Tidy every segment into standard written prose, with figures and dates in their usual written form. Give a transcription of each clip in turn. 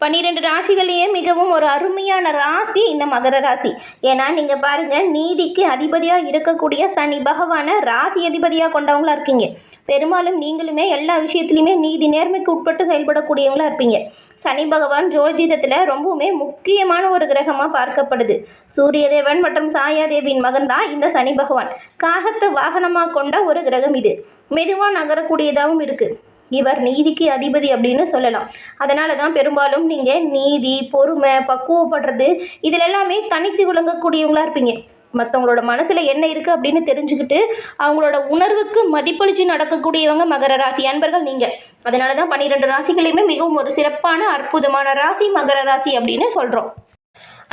12 ராசிகளையே மிகவும் ஒரு அருமையான ராசி இந்த மகர ராசி. ஏன்னா நீங்கள் பாருங்கள், நீதிக்கு அதிபதியாக இருக்கக்கூடிய சனி பகவானை ராசி அதிபதியாக கொண்டவங்களா இருக்கீங்க. பெரும்பாலும் நீங்களுமே எல்லா விஷயத்துலையுமே நீதி நேர்மைக்கு உட்பட்டு செயல்படக்கூடியவங்களா இருப்பீங்க. சனி பகவான் ஜோதிடத்தில் ரொம்பவுமே முக்கியமான ஒரு கிரகமாக பார்க்கப்படுது. சூரியதேவன் மற்றும் சாயாதேவியின் மகன் தான் இந்த சனி பகவான். காகத்தை வாகனமாக கொண்ட ஒரு கிரகம் இது. மெதுவாக நகரக்கூடியதாகவும் இருக்குது. இவர் நீதிக்கு அதிபதி அப்படின்னு சொல்லலாம். அதனால தான் பெரும்பாலும் நீங்கள் நீதி, பொறுமை, பக்குவப்படுறது இதில் எல்லாமே தனித்து விளங்கக்கூடியவங்களா இருப்பீங்க. மற்றவங்களோட மனசில் என்ன இருக்குது அப்படின்னு தெரிஞ்சுக்கிட்டு அவங்களோட உணர்வுக்கு மதிப்பளித்து நடக்கக்கூடியவங்க மகர ராசி அன்பர்கள் நீங்கள். அதனால தான் 12 ராசிகளையுமே மிகவும் ஒரு சிறப்பான அற்புதமான ராசி மகர ராசி அப்படின்னு சொல்கிறோம்.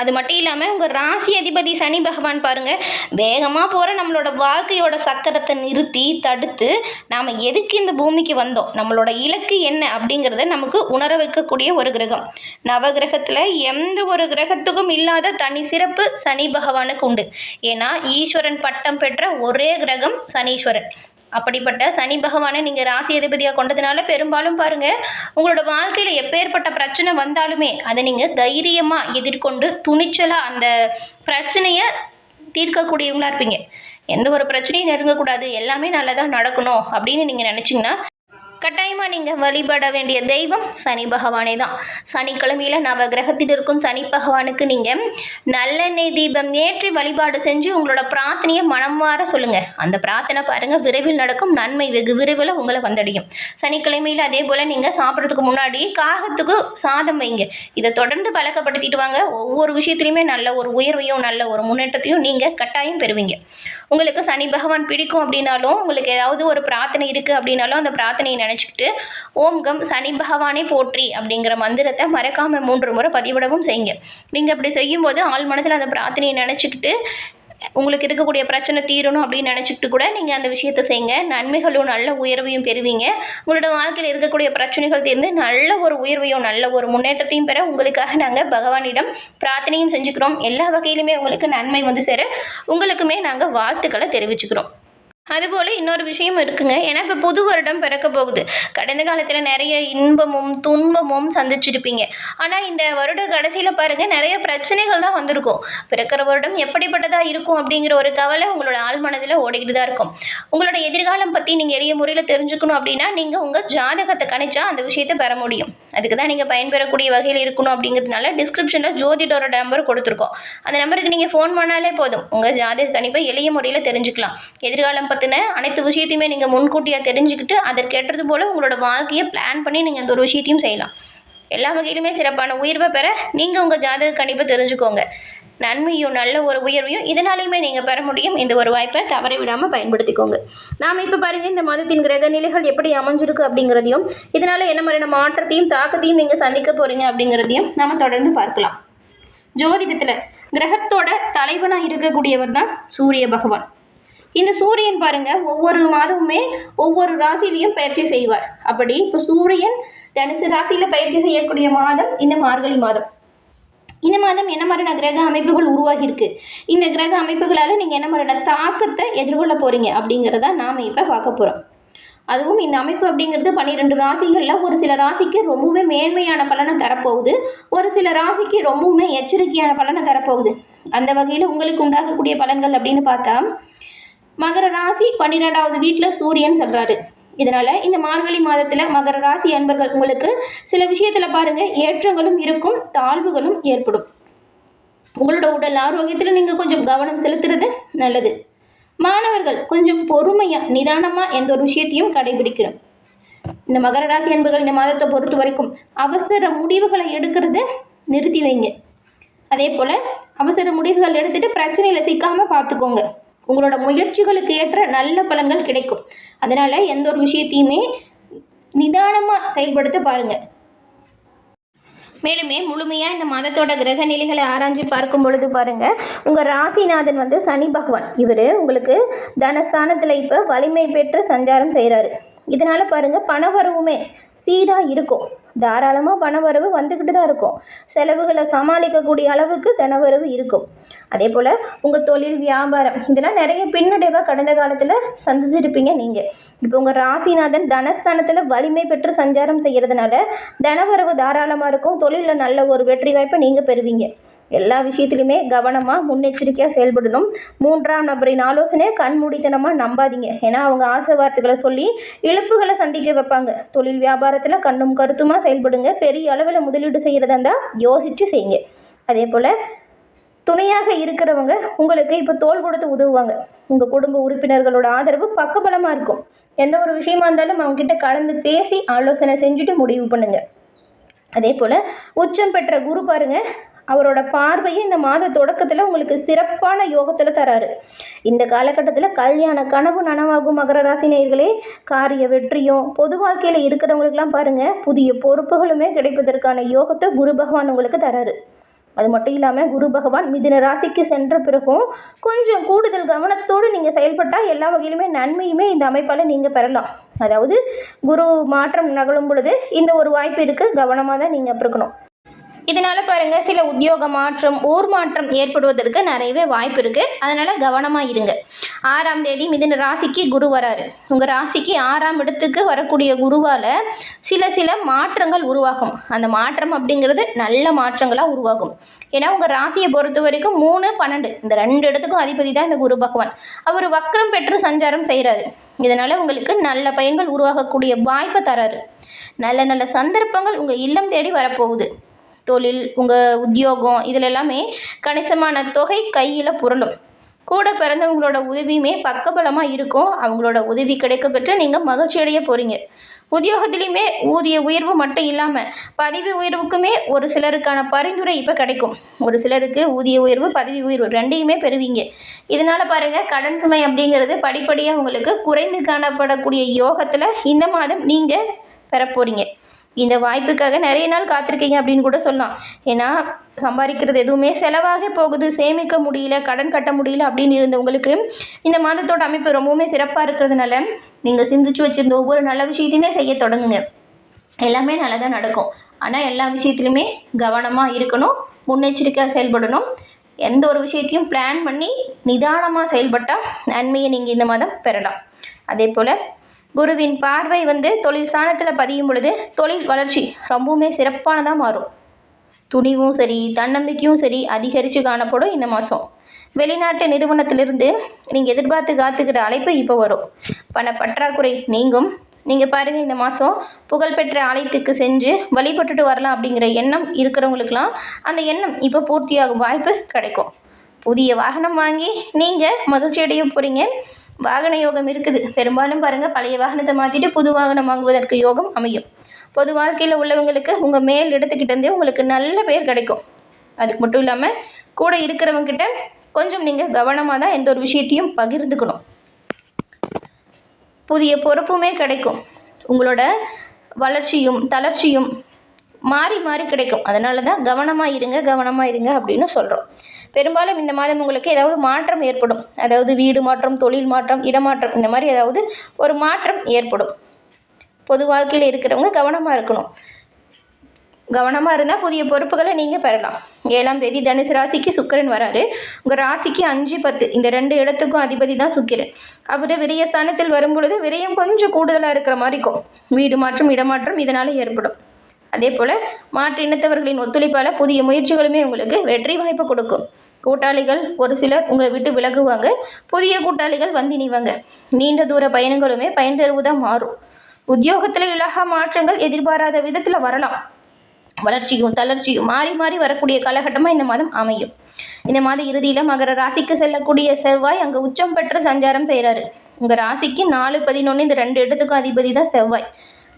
அது மட்டும் இல்லாமல் உங்கள் ராசி அதிபதி சனி பகவான் பாருங்கள், வேகமாக போகிற நம்மளோட வாழ்க்கையோட சக்கரத்தை நிறுத்தி தடுத்து நாம் எதுக்கு இந்த பூமிக்கு வந்தோம், நம்மளோட இலக்கு என்ன அப்படிங்கிறத நமக்கு உணர வைக்கக்கூடிய ஒரு கிரகம். நவகிரகத்தில் எந்த ஒரு கிரகத்துக்கும் இல்லாத தனி சிறப்பு சனி பகவானுக்கு உண்டு. ஏன்னா ஈஸ்வரன் பட்டம் பெற்ற ஒரே கிரகம் சனீஸ்வரன். அப்படிப்பட்ட சனி பகவானை நீங்கள் ராசி அதிபதியாக கொண்டதுனால பெரும்பாலும் பாருங்கள், உங்களோட வாழ்க்கையில் எப்பேற்பட்ட பிரச்சனை வந்தாலுமே அதை நீங்கள் தைரியமாக எதிர்கொண்டு துணிச்சலாக அந்த பிரச்சனையை தீர்க்கக்கூடியவங்களா இருப்பீங்க. எந்த ஒரு பிரச்சனையும் நெருங்கக்கூடாது, எல்லாமே நல்லதாக நடக்கணும் அப்படின்னு நீங்கள் நினச்சிங்கன்னா கட்டாயமாக நீங்கள் வழிபட வேண்டிய தெய்வம் சனி பகவானே தான். சனிக்கிழமையில் நவகிரகத்தில் இருக்கும் சனி பகவானுக்கு நீங்கள் நல்லெண்ணெய் தீபம் ஏற்றி வழிபாடு செஞ்சு உங்களோட பிரார்த்தனையை மனம் மாற சொல்லுங்கள். அந்த பிரார்த்தனை பாருங்கள் விரைவில் நடக்கும், நன்மை வெகு விரைவில் உங்களை வந்தடையும். சனிக்கிழமையில் அதே போல் நீங்கள் சாப்பிட்றதுக்கு முன்னாடி காகத்துக்கு சாதம் வைங்க. இதை தொடர்ந்து பழக்கப்படுத்திட்டு வாங்க. ஒவ்வொரு விஷயத்துலையுமே நல்ல ஒரு உயர்வையும் நல்ல ஒரு முன்னேற்றத்தையும் நீங்கள் கட்டாயம் பெறுவீங்க. உங்களுக்கு சனி பகவான் பிடிக்கும் அப்படின்னாலும், உங்களுக்கு ஏதாவது ஒரு பிரார்த்தனை இருக்குது அப்படின்னாலும் அந்த பிரார்த்தனையை நினச்சிக்கிட்டு ஓம் கம் சனி பகவானே போற்றி அப்படிங்கிற மந்திரத்தை மறக்காமல் 3 முறை பதிவிடவும் செய்யுங்க. நீங்கள் அப்படி செய்யும்போது ஆள் மனதில் அந்த பிரார்த்தனையை நினச்சிக்கிட்டு உங்களுக்கு இருக்கக்கூடிய பிரச்சனை தீரணும் அப்படின்னு நினச்சிக்கிட்டு கூட நீங்கள் அந்த விஷயத்தை செய்யுங்க. நன்மைகளும் நல்ல உயர்வையும் பெறுவீங்க. உங்களோட வாழ்க்கையில் இருக்கக்கூடிய பிரச்சனைகள் தீர்ந்து நல்ல ஒரு உயர்வையும் நல்ல ஒரு முன்னேற்றத்தையும் பெற உங்களுக்காக நாங்கள் பகவானிடம் பிரார்த்தனையும் செஞ்சுக்கிறோம். எல்லா வகையிலுமே உங்களுக்கு நன்மை வந்து சேர உங்களுக்குமே நாங்கள் வாழ்த்துக்களை தெரிவிச்சுக்கிறோம். அதுபோல் இன்னொரு விஷயம் இருக்குங்க. ஏன்னா இப்போ புது வருடம் பிறக்க போகுது. கடந்த காலத்தில் நிறைய இன்பமும் துன்பமும் சந்திச்சிருப்பீங்க. ஆனால் இந்த வருட கடைசியில் பாருங்கள், நிறைய பிரச்சனைகள் தான் வந்திருக்கும். பிறக்கிற வருடம் எப்படிப்பட்டதாக இருக்கும் அப்படிங்கிற ஒரு கவலை உங்களோட ஆழ் மனதில் ஓடிக்கிட்டு தான் இருக்கும். உங்களோட எதிர்காலம் பற்றி நீங்கள் எளிய முறையில் தெரிஞ்சுக்கணும் அப்படின்னா நீங்கள் உங்கள் ஜாதகத்தை கணிச்சா அந்த விஷயத்தை பெற முடியும். அதுக்கு தான் நீங்கள் பயன்பெறக்கூடிய வகையில் இருக்கணும் அப்படிங்கிறதுனால டிஸ்கிரிப்ஷனில் ஜோதிடரோட நம்பர் கொடுத்துருக்கோம். அந்த நம்பருக்கு நீங்கள் ஃபோன் பண்ணாலே போதும், உங்கள் ஜாதக கணிப்பை எளிய முறையில் தெரிஞ்சுக்கலாம். எதிர்காலம் பற்றின அனைத்து விஷயத்தையுமே நீங்கள் முன்கூட்டியாக தெரிஞ்சுக்கிட்டு அதற்கேற்றது போல் உங்களோட வாழ்க்கையை பிளான் பண்ணி நீங்கள் அந்த ஒரு விஷயத்தையும் செய்யலாம். எல்லா வகையிலுமே சிறப்பான உயர்வை பெற நீங்கள் உங்கள் ஜாதக கணிப்பை தெரிஞ்சுக்கோங்க. நன்மையும் நல்ல ஒரு உயர்வையும் இதனாலையுமே நீங்கள் பெற முடியும். இந்த ஒரு வாய்ப்பை தவற விடாமல் பயன்படுத்திக்கோங்க. நாம் இப்போ பாருங்கள், இந்த மாதத்தின் கிரக நிலைகள் எப்படி அமைஞ்சிருக்கு அப்படிங்கிறதையும் இதனால் என்ன மாதிரியான மாற்றத்தையும் தாக்கத்தையும் நீங்கள் சந்திக்க போகிறீங்க அப்படிங்கிறதையும் நம்ம தொடர்ந்து பார்க்கலாம். ஜோதிடத்தில் கிரகத்தோட தலைவனாக இருக்கக்கூடியவர் தான் சூரிய பகவான். இந்த சூரியன் பாருங்கள், ஒவ்வொரு மாதமுமே ஒவ்வொரு ராசிலையும் பயிற்சி செய்வார். அப்படி இப்போ சூரியன் தனுசு ராசியில் பயிற்சி செய்யக்கூடிய மாதம் இந்த மார்கழி மாதம். இந்த மாதம் என்ன மாதிரியான கிரக அமைப்புகள் உருவாகியிருக்கு, இந்த கிரக அமைப்புகளால் நீங்கள் என்ன மாதிரியான தாக்கத்தை எதிர்கொள்ள போகிறீங்க அப்படிங்கிறத நாம் இப்போ பார்க்க போகிறோம். அதுவும் இந்த அமைப்பு அப்படிங்கிறது 12 ராசிகளில் ஒரு சில ராசிக்கு ரொம்பவே மேன்மையான பலனை தரப்போகுது, ஒரு சில ராசிக்கு ரொம்பவுமே எச்சரிக்கையான பலனை தரப்போகுது. அந்த வகையில் உங்களுக்கு உண்டாகக்கூடிய பலன்கள் அப்படின்னு பார்த்தா, மகர ராசி 12வது வீட்டில் சூரியன் செல்றாரு. இதனால் இந்த மார்கழி மாதத்தில் மகர ராசி அன்பர்கள் உங்களுக்கு சில விஷயத்தில் பாருங்கள் ஏற்றங்களும் இருக்கும், தாழ்வுகளும் ஏற்படும். உங்களோட உடல் ஆரோக்கியத்தில் நீங்கள் கொஞ்சம் கவனம் செலுத்துறது நல்லது. மாணவர்கள் கொஞ்சம் பொறுமையாக நிதானமாக எந்த ஒரு விஷயத்தையும் கடைபிடிக்கணும். இந்த மகர ராசி அன்பர்கள் இந்த மாதத்தை பொறுத்த வரைக்கும் அவசர முடிவுகளை எடுக்கிறத நிறுத்தி வைங்க. அதே போல் அவசர முடிவுகள் எடுத்துகிட்டு பிரச்சனையில் சிக்காமல் பார்த்துக்கோங்க. உங்களோட முயற்சிகளுக்கு ஏற்ற நல்ல பலன்கள் கிடைக்கும். அதனால் எந்த ஒரு விஷயத்தையுமே நிதானமாக செயல்படுத்த பாருங்கள். மேலுமே முழுமையாக இந்த மாதத்தோட கிரக நிலைகளை ஆராய்ச்சி பார்க்கும் பொழுது பாருங்கள், உங்கள் ராசிநாதன் வந்து சனி பகவான். இவர் உங்களுக்கு தனஸ்தானத்தில் இப்போ வலிமை பெற்று சஞ்சாரம் செய்கிறாரு. இதனால் பாருங்கள் பணவரவுமே சீராக இருக்கும். தாராளமாக பணவரவு வந்துக்கிட்டு தான் இருக்கும். செலவுகளை சமாளிக்கக்கூடிய அளவுக்கு தனவரவு இருக்கும். அதே போல் உங்கள் தொழில் வியாபாரம் இதெல்லாம் நிறைய பின்னடைவாக கடந்த காலத்தில் சந்திச்சிருப்பீங்க நீங்கள். இப்போ உங்கள் ராசிநாதன் தனஸ்தானத்தில் வலிமை பெற்று சஞ்சாரம் செய்கிறதுனால தனவரவு தாராளமாக இருக்கும். தொழிலில் நல்ல ஒரு வெற்றி வாய்ப்பை நீங்கள் பெறுவீங்க. எல்லா விஷயத்துலையுமே கவனமாக முன்னெச்சரிக்கையாக செயல்படணும். 3ஆம் நபரின் ஆலோசனை கண்மூடித்தனமாக நம்பாதீங்க. ஏன்னா அவங்க ஆசை வார்த்தைகளை சொல்லி இழப்புகளை சந்திக்க வைப்பாங்க. தொழில் வியாபாரத்தில் கண்ணும் கருத்துமாக செயல்படுங்க. பெரிய அளவில் முதலீடு செய்கிறதா இருந்தால் யோசித்து செய்யுங்க. அதே போல் துணையாக இருக்கிறவங்க உங்களுக்கு இப்போ தோள் கொடுத்து உதவுவாங்க. உங்கள் குடும்ப உறுப்பினர்களோட ஆதரவு பக்கபலமாக இருக்கும். எந்த ஒரு விஷயமா இருந்தாலும் அவங்ககிட்ட கலந்து பேசி ஆலோசனை செஞ்சுட்டு முடிவு பண்ணுங்கள். அதே போல் உச்சம் பெற்ற குரு பாருங்கள், அவரோட பார்வையை இந்த மாத தொடக்கத்தில் உங்களுக்கு சிறப்பான யோகத்தில் தராரு. இந்த காலகட்டத்தில் கல்யாண கனவு நனவாகும் மகர ராசி நேயர்களே. காரிய வெற்றியும் பொது வாழ்க்கையில் இருக்கிறவங்களுக்கெல்லாம் பாருங்கள் புதிய பொறுப்புகளுமே கிடைப்பதற்கான யோகத்தை குரு பகவான் உங்களுக்கு தராரு. அது மட்டும் இல்லாமல் குரு பகவான் மிதுன ராசிக்கு சென்ற பிறகும் கொஞ்சம் கூடுதல் கவனத்தோடு நீங்கள் செயல்பட்டால் எல்லா வகையிலுமே நன்மையுமே இந்த அமைப்பால் நீங்கள் பெறலாம். அதாவது குரு மாற்றம் நகலும் பொழுது இந்த ஒரு வாய்ப்பு இருக்குது. கவனமாக தான் நீங்கள் இருக்கணும். இதனால் பாருங்கள் சில உத்தியோக மாற்றம் ஊர் மாற்றம் ஏற்படுவதற்கு நிறையவே வாய்ப்பு இருக்குது. அதனால் கவனமாக இருங்க. 6ஆம் தேதி மிதுன ராசிக்கு குரு வராரு. உங்கள் ராசிக்கு 6ஆம் இடத்துக்கு வரக்கூடிய குருவால் சில மாற்றங்கள் உருவாகும். அந்த மாற்றம் அப்படிங்கிறது நல்ல மாற்றங்களாக உருவாகும். ஏன்னா உங்கள் ராசியை பொறுத்த வரைக்கும் 3, 12 இந்த 2 இடத்துக்கும் அதிபதி தான் இந்த குரு பகவான். அவர் வக்ரம் பெற்று சஞ்சாரம் செய்கிறாரு. இதனால் உங்களுக்கு நல்ல பயன்கள் உருவாகக்கூடிய வாய்ப்பை தராரு. நல்ல நல்ல சந்தர்ப்பங்கள் உங்கள் இல்லம் தேடி வரப்போகுது. தொழில் உங்கள் உத்தியோகம் இதில் எல்லாமே கணிசமான தொகை கையில் புரளும். கூட பிறந்தவங்களோட உதவியுமே பக்கபலமாக இருக்கும். அவங்களோட உதவி கிடைக்க பெற்று நீங்கள் மகிழ்ச்சி அடைய போகிறீங்க. உத்தியோகத்துலேயுமே ஊதிய உயர்வு மட்டும் இல்லாமல் பதவி உயர்வுக்குமே ஒரு சிலருக்கான பரிந்துரை இப்போ கிடைக்கும். ஒரு சிலருக்கு ஊதிய உயர்வு பதவி உயர்வு ரெண்டையுமே பெறுவீங்க. இதனால் பாருங்கள் கடன் சுமை அப்படிங்கிறது படிப்படியாக உங்களுக்கு குறைந்து காணப்படக்கூடிய யோகத்தில் இந்த மாதம் நீங்கள் பெறப்போகிறீங்க. இந்த வாய்ப்புக்காக நிறைய நாள் காத்திருக்கீங்க அப்படின்னு கூட சொல்லலாம். ஏன்னா சம்பாதிக்கிறது எதுவுமே செலவாக போகுது, சேமிக்க முடியல, கடன் கட்ட முடியல அப்படின்னு இருந்தவங்களுக்கு இந்த மாதத்தோட அமைப்பு ரொம்பவுமே சிறப்பாக இருக்கிறதுனால நீங்கள் சிந்திச்சு வச்சுருந்த ஒவ்வொரு நல்ல விஷயத்தையுமே செய்ய தொடங்குங்க. எல்லாமே நல்லதாக நடக்கும். ஆனால் எல்லா விஷயத்துலையுமே கவனமாக இருக்கணும், முன்னெச்சரிக்கையாக செயல்படணும். எந்த ஒரு விஷயத்தையும் பிளான் பண்ணி நிதானமாக செயல்பட்டால் நன்மையை நீங்கள் இந்த மாதம் பெறலாம். அதே போல் குருவின் பார்வை தொழில் ஸ்தானத்தில் பதியும் பொழுது தொழில் வளர்ச்சி ரொம்பவுமே சிறப்பானதாக மாறும். துணிவும் சரி தன்னம்பிக்கையும் சரி அதிகரித்து காணப்படும் இந்த மாதம். வெளிநாட்டு நிறுவனத்திலிருந்து நீங்கள் எதிர்பார்த்து காத்துக்கிற அழைப்பு இப்போ வரும். பண பற்றாக்குறை நீங்கும். நீங்கள் பாருங்கள் இந்த மாதம் புகழ்பெற்ற ஆலயத்துக்கு சென்று வழிபட்டுட்டு வரலாம் அப்படிங்கிற எண்ணம் இருக்கிறவங்களுக்கெல்லாம் அந்த எண்ணம் இப்போ பூர்த்தியாகும் வாய்ப்பு கிடைக்கும். புதிய வாகனம் வாங்கி நீங்கள் மகிழ்ச்சி அடைய போகிறீங்க. வாகன யோகம் இருக்குது. பெரும்பாலும் பாருங்கள் பழைய வாகனத்தை மாற்றிட்டு புது வாகனம் வாங்குவதற்கு யோகம் அமையும். பொது வாழ்க்கையில் உள்ளவங்களுக்கு உங்கள் மேல் இடத்துக்கிட்டேருந்தே உங்களுக்கு நல்ல பேர் கிடைக்கும். அதுக்கு மட்டும் இல்லாமல் கூட இருக்கிறவங்ககிட்ட கொஞ்சம் நீங்கள் கவனமாக தான் எந்த ஒரு விஷயத்தையும் பகிர்ந்துக்கணும். புதிய பொறுப்புமே கிடைக்கும். உங்களோட வளர்ச்சியும் தளர்ச்சியும் மாறி மாறி கிடைக்கும். அதனால தான் கவனமாக இருங்க அப்படின்னு சொல்கிறோம். பெரும்பாலும் இந்த மாதம் உங்களுக்கு ஏதாவது மாற்றம் ஏற்படும். அதாவது வீடு மாற்றம், தொழில் மாற்றம், இடமாற்றம் இந்த மாதிரி ஏதாவது ஒரு மாற்றம் ஏற்படும். பொது வாழ்க்கையில் இருக்கிறவங்க கவனமாக இருக்கணும். கவனமாக இருந்தால் புதிய பொறுப்புகளை நீங்கள் பெறலாம். 7ஆம் தேதி தனுசு ராசிக்கு சுக்கிரன் வராரு. உங்கள் ராசிக்கு 5, 10 இந்த 2 இடத்துக்கும் அதிபதி தான் சுக்கிரன். அவர் விரயஸ்தானத்தில் வரும்பொழுது விரயம் கொஞ்சம் கூடுதலாக இருக்கிற மாதிரி இருக்கும். வீடு மாற்றம், இடமாற்றம் இதனால் ஏற்படும். அதே போல் மாற்று இனத்தவர்களின் ஒத்துழைப்பால் புதிய முயற்சிகளுமே உங்களுக்கு வெற்றி வாய்ப்பு கொடுக்கும். கூட்டாளிகள் ஒரு சிலர் உங்களை விட்டு விலகுவாங்க. புதிய கூட்டாளிகள் இணைவாங்க. நீண்ட தூர பயணங்களுமே பயன் தருவதாக மாறும். உத்தியோகத்தில் இலகா மாற்றங்கள் எதிர்பாராத விதத்தில் வரலாம். வளர்ச்சியும் தளர்ச்சியும் மாறி மாறி வரக்கூடிய காலகட்டமாக இந்த மாதம் அமையும். இந்த மாத இறுதியில் மகர ராசிக்கு செல்லக்கூடிய செவ்வாய் அங்கே உச்சம் பெற்று சஞ்சாரம் செய்கிறாரு. உங்கள் ராசிக்கு 4, 11 இந்த 2 இடத்துக்கும் அதிபதி தான் செவ்வாய்.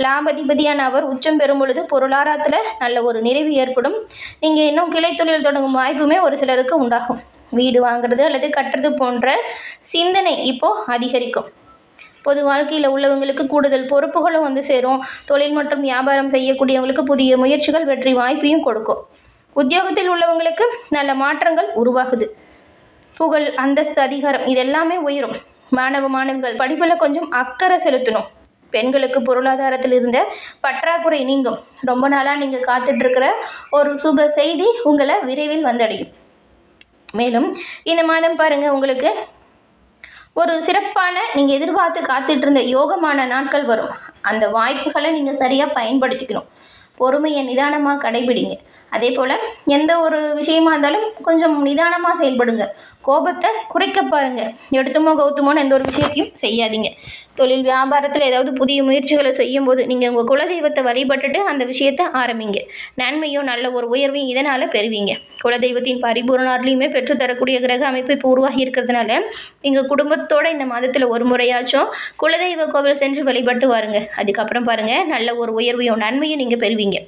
லாபதிபதியான அவர் உச்சம் பெறும் பொழுது பொருளாதாரத்தில் நல்ல ஒரு நிறைவு ஏற்படும். நீங்கள் இன்னும் கிளை தொழில் தொடங்கும் வாய்ப்புமே ஒரு சிலருக்கு உண்டாகும். வீடு வாங்குறது அல்லது கட்டுறது போன்ற சிந்தனை இப்போது அதிகரிக்கும். பொது வாழ்க்கையில் உள்ளவங்களுக்கு கூடுதல் பொறுப்புகளும் சேரும். தொழில் மற்றும் வியாபாரம் செய்யக்கூடியவங்களுக்கு புதிய முயற்சிகள் வெற்றி வாய்ப்பையும் கொடுக்கும். உத்தியோகத்தில் உள்ளவங்களுக்கு நல்ல மாற்றங்கள் உருவாகுது. புகழ், அந்தஸ்து, அதிகாரம் இதெல்லாமே உயரும். மாணவர்கள் படிப்பில் கொஞ்சம் அக்கறை செலுத்தணும். பெண்களுக்கு பொருளாதாரத்தில் இருந்த பற்றாக்குறை நீங்கும். ரொம்ப நாளாக நீங்கள் காத்துட்ருக்கிற ஒரு சுப செய்தி உங்களை விரைவில் வந்தடையும். மேலும் இந்த மாதம் பாருங்கள், உங்களுக்கு ஒரு சிறப்பான நீங்கள் எதிர்பார்த்து காத்துட்டு இருந்த யோகமான நாட்கள் வரும். அந்த வாய்ப்புகளை நீங்கள் சரியாக பயன்படுத்திக்கணும். பொறுமையை நிதானமாக கடைபிடிங்க. அதே போல் எந்த ஒரு விஷயமா இருந்தாலும் கொஞ்சம் நிதானமாக செயல்படுங்க. கோபத்தை குறைக்க பாருங்கள். எடுத்துமோ கௌத்துமோன்னு எந்த ஒரு விஷயத்தையும் செய்யாதீங்க. தொழில் வியாபாரத்தில் ஏதாவது புதிய முயற்சிகளை செய்யும்போது நீங்கள் உங்கள் குலதெய்வத்தை வழிபட்டுட்டு அந்த விஷயத்தை ஆரம்பிங்க. நன்மையும் நல்ல ஒரு உயர்வையும் இதனால் பெறுவீங்க. குலதெய்வத்தின் பரிபூரண அருளையுமே பெற்றுத்தரக்கூடிய கிரக அமைப்பு இப்போ உருவாகி இருக்கிறதுனால நீங்கள் குடும்பத்தோடு இந்த மாதத்தில் ஒரு முறையாச்சும் குலதெய்வ கோவில் சென்று வழிபட்டு வாருங்க. அதுக்கப்புறம் பாருங்கள், நல்ல ஒரு உயர்வையும் நன்மையும் நீங்கள் பெறுவீங்க.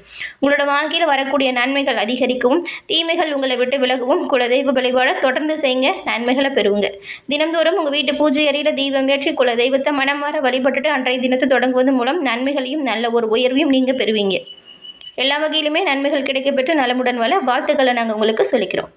உங்களோட வாழ்க்கையில் வரக்கூடிய நன்மைகள் அதிகரிக்கவும் தீமைகள் உங்களை விட்டு விலகவும் குலதெய்வ வழிபாட தொடர்ந்து செய்யுங்க. நன்மைகளை பெறுவீங்க. தினந்தோறும் உங்கள் வீட்டு பூஜை அறையில் தீபம் ஏற்றி குலதெய்வத்தை மனமாற வழிபட்டுட்டு அன்றைய தினத்தை தொடங்குவது மூலம் நன்மைகளையும் நல்ல ஒரு உயர்வையும் நீங்கள் பெறுவீங்க. எல்லா வகையிலுமே நன்மைகள் கிடைக்கப்பெற்று நலமுடன் வாழ வாழ்த்துக்களை நாங்கள் உங்களுக்கு சொல்லிக்கிறோம்.